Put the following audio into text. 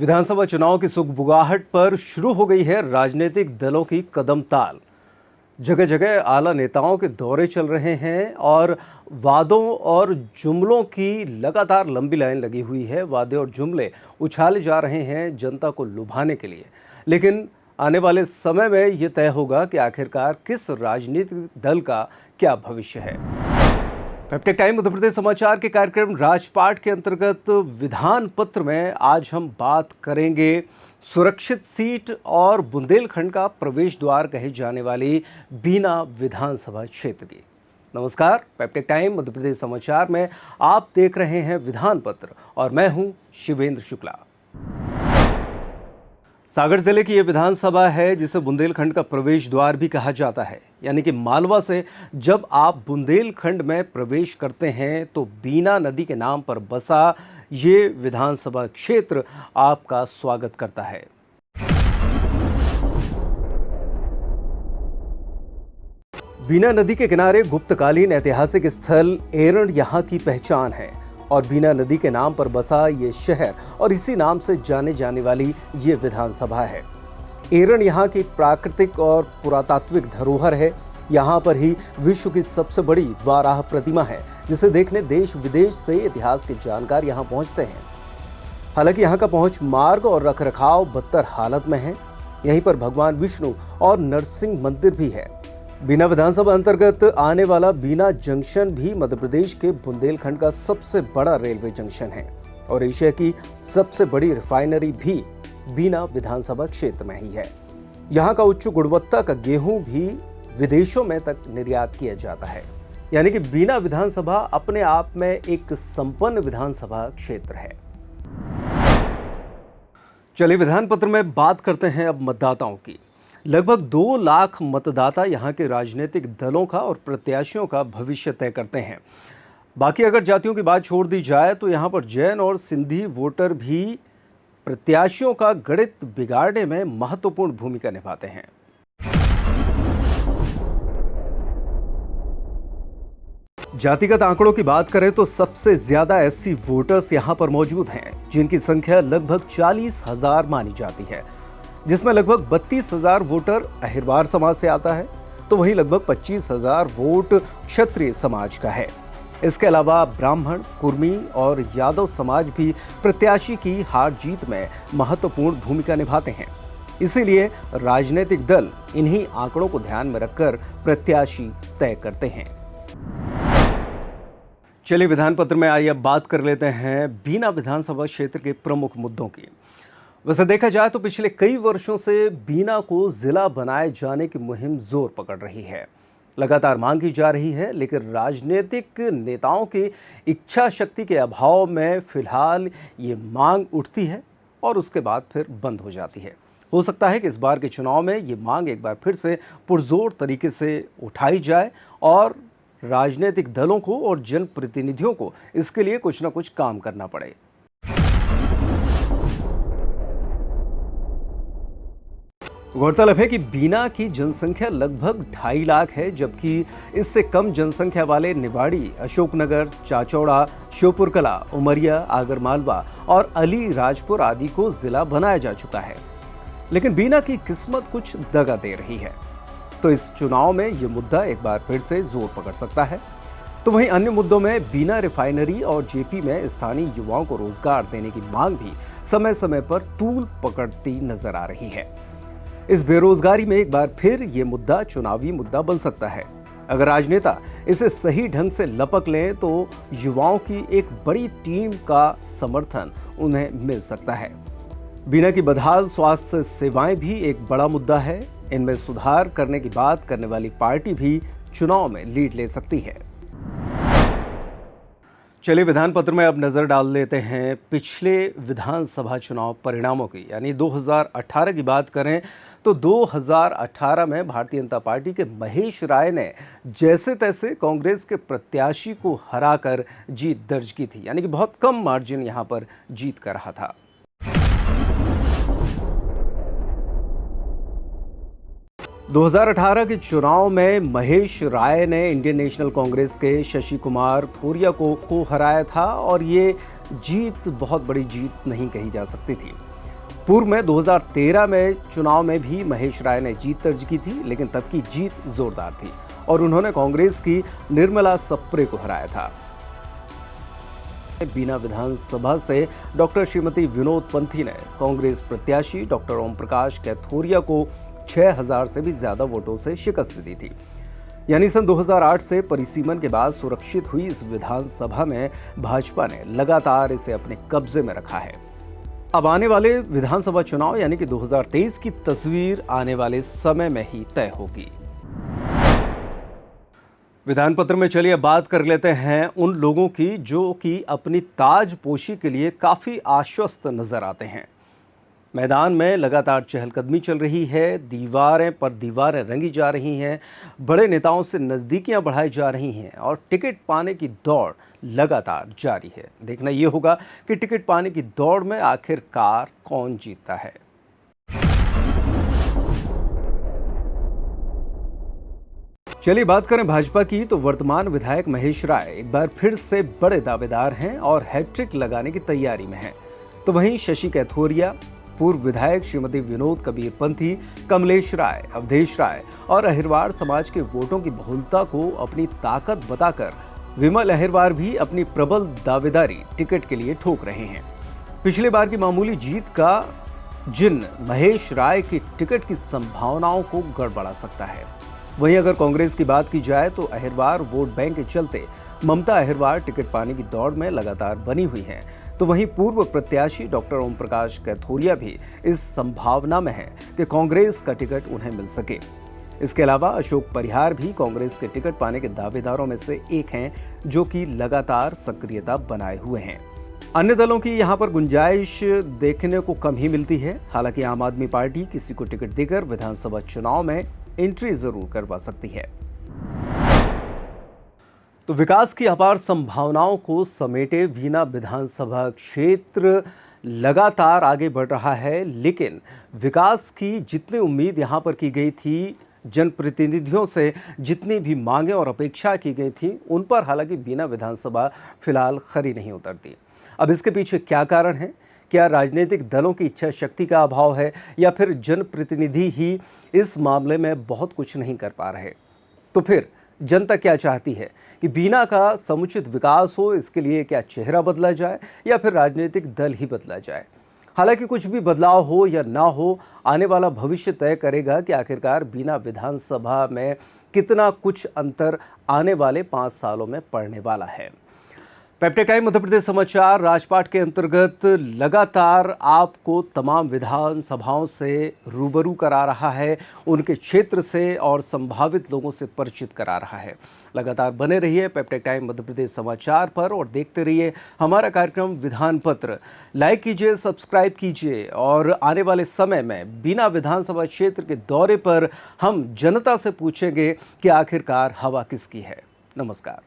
विधानसभा चुनाव की सुगबुगाहट पर शुरू हो गई है राजनीतिक दलों की कदम ताल। जगह जगह आला नेताओं के दौरे चल रहे हैं और वादों और जुमलों की लगातार लंबी लाइन लगी हुई है। वादे और जुमले उछाले जा रहे हैं जनता को लुभाने के लिए, लेकिन आने वाले समय में ये तय होगा कि आखिरकार किस राजनीतिक दल का क्या भविष्य है। फैक्ट टाइम मध्य प्रदेश समाचार के कार्यक्रम राजपाट के अंतर्गत विधान पत्र में आज हम बात करेंगे सुरक्षित सीट और बुंदेलखंड का प्रवेश द्वार कहे जाने वाली बीना विधानसभा क्षेत्र की। नमस्कार, फैक्ट टाइम मध्य प्रदेश समाचार में आप देख रहे हैं विधान पत्र और मैं हूं शिवेंद्र शुक्ला। सागर जिले की यह विधानसभा है जिसे बुंदेलखंड का प्रवेश द्वार भी कहा जाता है। यानी कि मालवा से जब आप बुंदेलखंड में प्रवेश करते हैं तो बीना नदी के नाम पर बसा ये विधानसभा क्षेत्र आपका स्वागत करता है। बीना नदी के किनारे गुप्तकालीन ऐतिहासिक स्थल एरण यहाँ की पहचान है और बीना नदी के नाम पर बसा ये शहर और इसी नाम से जाने जाने वाली ये विधानसभा है। एरण यहाँ की प्राकृतिक और पुरातात्विक धरोहर है। यहाँ पर ही विश्व की सबसे बड़ी वाराह प्रतिमा है जिसे देखने देश विदेश से इतिहास के जानकार यहाँ पहुँचते हैं। हालांकि यहाँ का पहुँच मार्ग और रखरखाव बदतर हालत में है। यहीं पर भगवान विष्णु और नरसिंह मंदिर भी है। बीना विधानसभा अंतर्गत आने वाला बीना जंक्शन भी मध्य प्रदेश के बुंदेलखंड का सबसे बड़ा रेलवे जंक्शन है और एशिया की सबसे बड़ी रिफाइनरी भी बीना विधानसभा क्षेत्र में ही है। यहाँ का उच्च गुणवत्ता का गेहूं भी विदेशों में तक निर्यात किया जाता है। यानी कि बीना विधानसभा अपने आप में एक संपन्न विधानसभा क्षेत्र है। चलिए विधान पत्र में बात करते हैं अब मतदाताओं की। लगभग 2 लाख मतदाता यहाँ के राजनीतिक दलों का और प्रत्याशियों का भविष्य तय करते हैं। बाकी अगर जातियों की बात छोड़ दी जाए तो यहाँ पर जैन और सिंधी वोटर भी प्रत्याशियों का गणित बिगाड़ने में महत्वपूर्ण भूमिका निभाते हैं। जातिगत आंकड़ों की बात करें तो सबसे ज्यादा एससी वोटर्स यहाँ पर मौजूद हैं, जिनकी संख्या लगभग 40,000 मानी जाती है, जिसमें लगभग 32,000 वोटर अहिरवार समाज से आता है तो वहीं लगभग 25,000 वोट क्षत्रिय समाज का है। इसके अलावा ब्राह्मण, कुर्मी और यादव समाज भी प्रत्याशी की हार जीत में महत्वपूर्ण भूमिका निभाते हैं। इसीलिए राजनीतिक दल इन्हीं आंकड़ों को ध्यान में रखकर प्रत्याशी तय करते हैं। चलिए विधान पत्र में आइए अब बात कर लेते हैं बीना विधानसभा क्षेत्र के प्रमुख मुद्दों की। वैसे देखा जाए तो पिछले कई वर्षों से बीना को जिला बनाए जाने की मुहिम जोर पकड़ रही है। लगातार मांग की जा रही है, लेकिन राजनीतिक नेताओं की इच्छा शक्ति के अभाव में फिलहाल ये मांग उठती है और उसके बाद फिर बंद हो जाती है। हो सकता है कि इस बार के चुनाव में ये मांग एक बार फिर से पुरजोर तरीके से उठाई जाए और राजनीतिक दलों को और जनप्रतिनिधियों को इसके लिए कुछ ना कुछ काम करना पड़े। गौरतलब है कि बीना की जनसंख्या लगभग 2.5 लाख है, जबकि इससे कम जनसंख्या वाले निवाड़ी, अशोकनगर, चाचौड़ा, श्योपुरकला, उमरिया, आगरमालवा और अलीराजपुर आदि को जिला बनाया जा चुका है। लेकिन बीना की किस्मत कुछ दगा दे रही है, तो इस चुनाव में ये मुद्दा एक बार फिर से जोर पकड़ सकता है। तो वहीं अन्य मुद्दों में बीना रिफाइनरी और जेपी में स्थानीय युवाओं को रोजगार देने की मांग भी समय समय पर तूल पकड़ती नजर आ रही है। इस बेरोजगारी में एक बार फिर ये मुद्दा चुनावी मुद्दा बन सकता है। अगर राजनेता इसे सही ढंग से लपक लें तो युवाओं की एक बड़ी टीम का समर्थन उन्हें मिल सकता है। बीना की बदहाल स्वास्थ्य सेवाएं भी एक बड़ा मुद्दा है। इनमें सुधार करने की बात करने वाली पार्टी भी चुनाव में लीड ले सकती है। चलिए विधान पत्र में अब नजर डाल लेते हैं पिछले विधानसभा चुनाव परिणामों की। यानी 2018 की बात करें तो 2018 में भारतीय जनता पार्टी के महेश राय ने जैसे तैसे कांग्रेस के प्रत्याशी को हराकर जीत दर्ज की थी। यानी कि बहुत कम मार्जिन यहां पर जीत का रहा था। 2018 के चुनाव में महेश राय ने इंडियन नेशनल कांग्रेस के शशि कुमार थोरिया को हराया था और ये जीत बहुत बड़ी जीत नहीं कही जा सकती थी। पूर्व में 2013 में चुनाव में भी महेश राय ने जीत दर्ज की थी, लेकिन तब की जीत जोरदार थी और उन्होंने कांग्रेस की निर्मला सप्रे को हराया था। बीना विधानसभा से डॉक्टर श्रीमती विनोद पंथी ने कांग्रेस प्रत्याशी डॉक्टर ओम प्रकाश कैथोरिया को 6000 से भी ज्यादा वोटों से शिकस्त दी थी। यानी सन 2008 से परिसीमन के बाद सुरक्षित हुई इस विधानसभा में भाजपा ने लगातार इसे अपने कब्जे में रखा है। अब आने वाले विधानसभा चुनाव यानी कि 2023 की तस्वीर आने वाले समय में ही तय होगी। विधान पत्र में चलिए बात कर लेते हैं उन लोगों की जो कि अपनी ताजपोशी के लिए काफी आश्वस्त नजर आते हैं। मैदान में लगातार चहलकदमी चल रही है, दीवारें पर दीवारें रंगी जा रही हैं, बड़े नेताओं से नज़दीकियां बढ़ाई जा रही हैं और टिकट पाने की दौड़ लगातार जारी है। देखना ये होगा कि टिकट पाने की दौड़ में आखिरकार कौन जीतता है। चलिए बात करें भाजपा की, तो वर्तमान विधायक महेश राय एक बार फिर से बड़े दावेदार हैं और हैट्रिक लगाने की तैयारी में हैं। तो वहीं शशि कैथोरिया, पूर्व विधायक श्रीमती विनोद कबीर पंथी, कमलेश राय, अवधेश राय और अहिरवार समाज के वोटों की बहुलता को अपनी ताकत बताकर विमल अहिरवार भी अपनी प्रबल दावेदारी टिकट के लिए ठोक रहे हैं। पिछले बार की मामूली जीत का जिन महेश राय की टिकट की संभावनाओं को गड़बड़ा सकता है। वहीं अगर कांग्रेस की बात की जाए तो अहिरवार वोट बैंक के चलते ममता अहिरवार टिकट पाने की दौड़ में लगातार बनी हुई हैं। तो वहीं पूर्व प्रत्याशी डॉक्टर ओम प्रकाश कैथोरिया भी इस संभावना में है कि कांग्रेस का टिकट उन्हें मिल सके। इसके अलावा अशोक परिहार भी कांग्रेस के टिकट पाने के दावेदारों में से एक हैं, जो कि लगातार सक्रियता बनाए हुए हैं। अन्य दलों की यहां पर गुंजाइश देखने को कम ही मिलती है। हालांकि आम आदमी पार्टी किसी को टिकट देकर विधानसभा चुनाव में एंट्री जरूर करवा सकती है। तो विकास की अपार संभावनाओं को समेटे बीना विधानसभा क्षेत्र लगातार आगे बढ़ रहा है, लेकिन विकास की जितनी उम्मीद यहां पर की गई थी, जनप्रतिनिधियों से जितनी भी मांगे और अपेक्षा की गई थी, उन पर हालांकि बीना विधानसभा फिलहाल खरी नहीं उतरती। अब इसके पीछे क्या कारण है? क्या राजनीतिक दलों की इच्छा शक्ति का अभाव है या फिर जनप्रतिनिधि ही इस मामले में बहुत कुछ नहीं कर पा रहे? तो फिर जनता क्या चाहती है कि बीना का समुचित विकास हो? इसके लिए क्या चेहरा बदला जाए या फिर राजनीतिक दल ही बदला जाए? हालांकि कुछ भी बदलाव हो या ना हो, आने वाला भविष्य तय करेगा कि आखिरकार बीना विधानसभा में कितना कुछ अंतर आने वाले 5 सालों में पड़ने वाला है। पेप्टेक टाइम मध्य प्रदेश समाचार राजपाट के अंतर्गत लगातार आपको तमाम विधानसभाओं से रूबरू करा रहा है, उनके क्षेत्र से और संभावित लोगों से परिचित करा रहा है। लगातार बने रहिए पेप्टेक टाइम मध्य प्रदेश समाचार पर और देखते रहिए हमारा कार्यक्रम विधान पत्र। लाइक कीजिए, सब्सक्राइब कीजिए और आने वाले समय में बीना विधानसभा क्षेत्र के दौरे पर हम जनता से पूछेंगे कि आखिरकार हवा किसकी है। नमस्कार।